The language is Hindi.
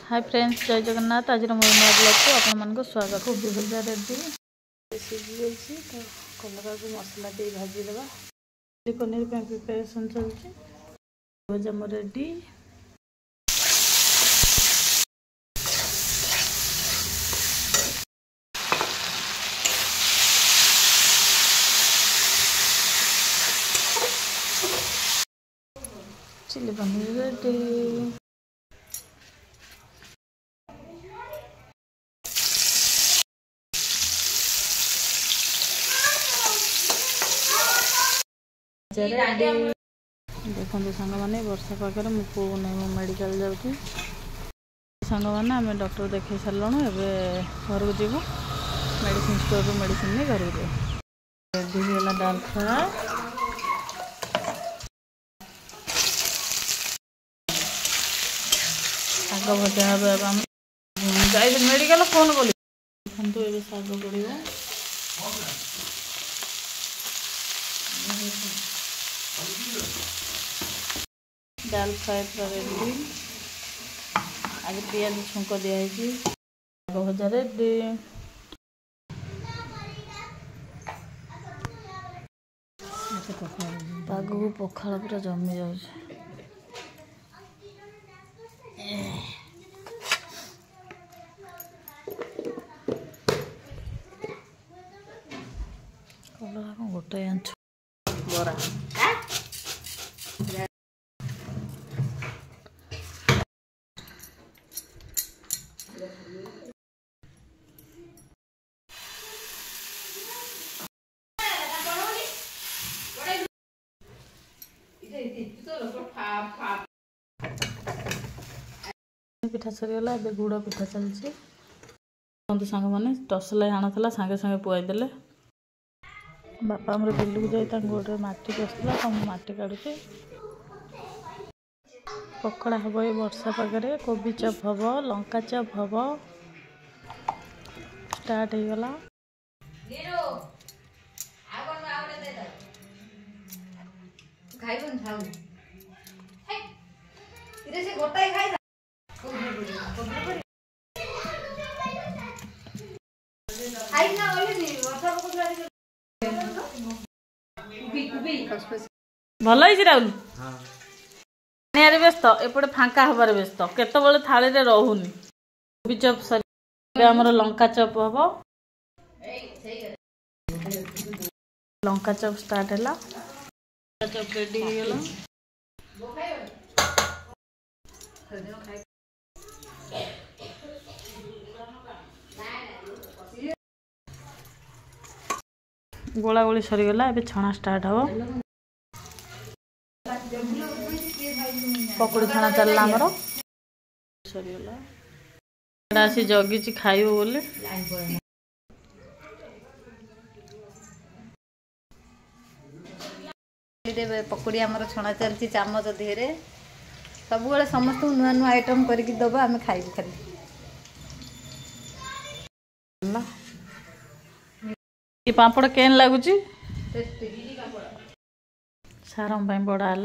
हाय फ्रेंड्स, जय जगन्नाथ। आज मोर नया ब्लॉग को आपण मानको स्वागत। कोबी भजा रेडी सीझी जाइए तो कलरा को मसला दे भाजी देवा। पनीर पे प्रिपरेशन चलती। भजा मोर रेडी। Chilli paneer ready. देखो सांग मैंने वर्षा पाखे मो पु नहीं मेडिकल जाऊँ। सांग मैंने आम डॉक्टर देखे सारे एवं घर को जीव मेडिसिन स्टोर रू मेडिसिन नहीं घर को रेडी दाल फ्राए। शाग भजा जाए मेडिकल फोन कल देखो ये शाग पड़ो दाल फ्राए रेडी। आज पियाज छुंक दिखाई शाग भजा रेडी। पाग को पखाड़ पूरा जमी जाऊँ। कलरा को गोटे आंच बरा पिठा सरीगला। ए गुड़ पिठा चलती। सांग मैंने टसला आना सांगे सांगे पुआईदे। बापा आमर बिलू जाए गोटे मटी पसला तो मटी काढ़ुचे। पकड़ा हम ये वर्षा पागे कोबी चप हम लंका चप हम स्टार्ट हो गला। भल राहुल आने व्यस्त एपटे फांका हबार व्यस्त केतबले थाली रे रहूनी। कोबी चप सरी आमर लंका चप हम लंका चप स्टार्ट है। चप रेडी हो गला। गोला गोली सरीगला। ए छणा स्टार्ट हम। पकड़ी छणा चलला आमर सरीगला। आसी जगी खाइब बोले पकड़ी आमर छणा चलती चामच देहरे सब बेले समस्त नुआ नुआ आइटम करके दबा आम खाइबू खाली। पापड़ केन लगुच सारम बड़ा है।